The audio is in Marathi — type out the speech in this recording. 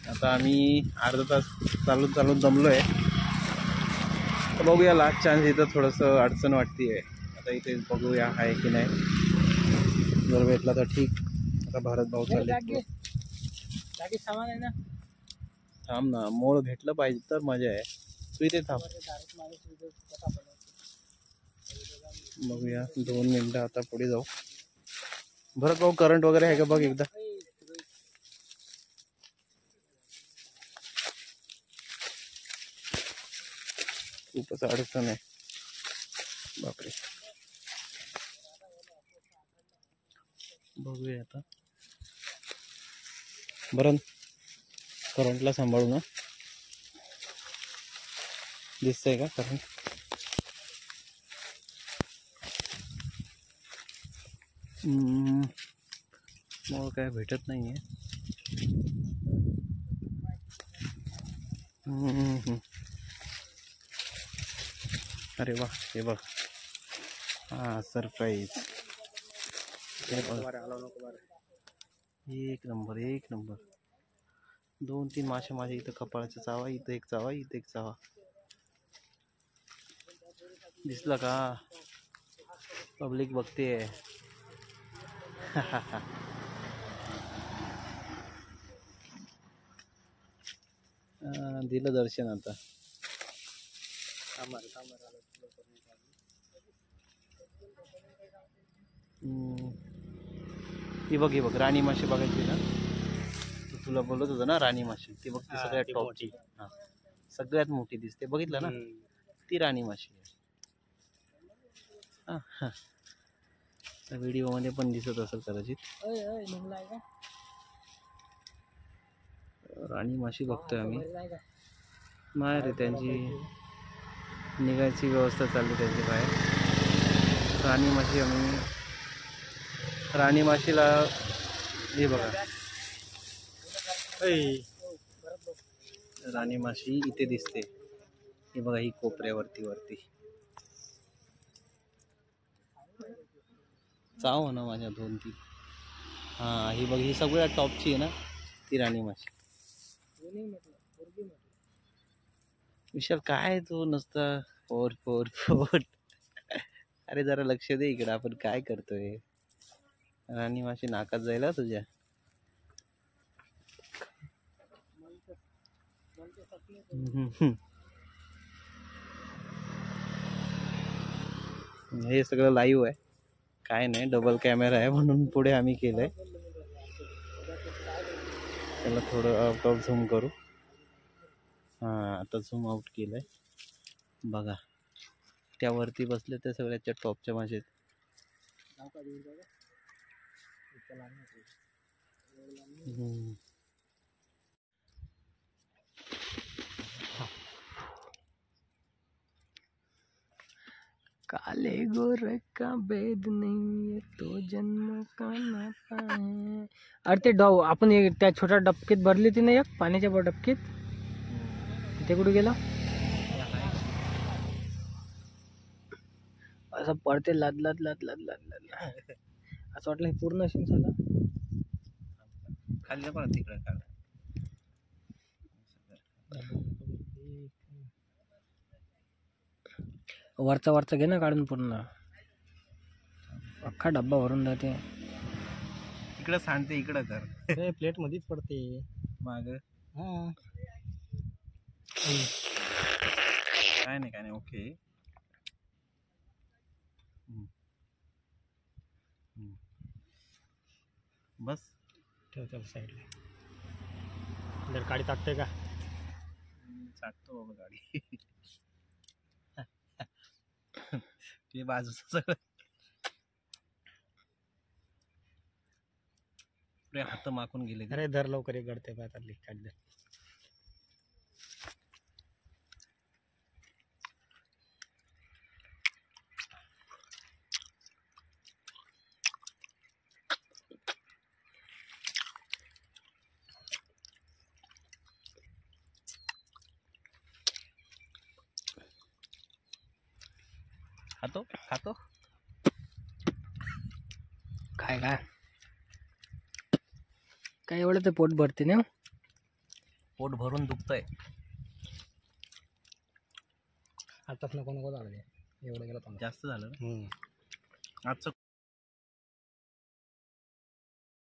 आता आम्ही अर्धा तास चालून दमलोय. तर बघूया लास्ट चान्स. इथं थोडंसं अडचण वाटते. आता इथे बघूया आहे की नाही. जर भेटला तर ठीक. आता भारत भाऊ चालले. सामान आहे ना. थांब ना, मोळ भेटलं पाहिजे तर मजा आहे. तू इथे थांब. बघूया 2 मिनिटं आता पुढे जाऊ. भरत भाऊ करंट वगैरे आहे का बघ एकदा. खूपच अडचण आहे बापरे. बघूया आता. बरं करंटला सांभाळू ना. दिसतंय का करंट. मग काय भेटत नाहीये. अरे वा, हे बघ. हा सरप्राईज. एक नंबर एक नंबर. 2-3 मासे माझ्या इथं कपाळाच्या चावा. इथं एक चावा, इथं एक चावा. दिसला का. पब्लिक बघते. दिलं दर्शन आता. ही बघ, ही बघ राणी माशी बघायची ना. तुला बोलत होतं ना राणी माशी. ती बघ, ती सगळ्यात टॉपची. हा सगळ्यात मोठी दिसते. बघितलं ना, ती राणी माशी आहे. व्हिडिओ मध्ये पण दिसत असेल कदाचित. राणी माशी बघतोय आम्ही. नाही रे, त्यांची निघायची व्यवस्था चालली त्यांची बाहेर. राणी माशी आम्ही राणी माशीला हे बघा. राणी माशी इथे दिसते. हे बघा, ही कोपऱ्यावरती चाव ना माझ्या 2-3. हा ही बघ, ही सगळ्यात टॉपची आहे ना ती राणी माशी. विशाल काय तू नुसता फोर. अरे जरा लक्ष दे इकडे. आपण काय करतोय. राणी माशी नाकात जायला तुझ्या. हे सगळं लाईव्ह आहे. काय नाही, डबल कॅमेरा आहे म्हणून पुढे आम्ही केलंय. त्याला थोडं आउट ऑफ झूम करू. हा आता झूम आउट केलंय. बघा त्यावरती बसले ते सगळ्याच्या टॉपच्या मासे. काले गोर का भेद नहीं तो जन्म का नाता है. अरे ते डाव आपण त्या छोट्या डबकीत भरली होती ना एक पाण्याच्या डबकीत. ते कुठे गेलं. असं पडते लाद असं वाटलं हे पूर्ण असेल झालं. खाली पण तिकडे काढ. वरचा घे ना काढून पूर्ण. अख्खा डब्बा भरून जाते. इकडं सांडते. इकडं कर. प्लेट मध्येच पडते माग. काय नाही ओके. बस ठेव चल साईडला. जर गाडी टाकते का. चाटतो बाबा गाडी. ते बाजूचं सगळं हात माकून गेले. अरे धर लवकर एक गडते पायातली काढ दे. खातो काय एवढं ते पोट भरते ना. पोट भरून दुखतंय. आताच नको नको झालं ते एवढं गेलं जास्त झालं ना आजचं.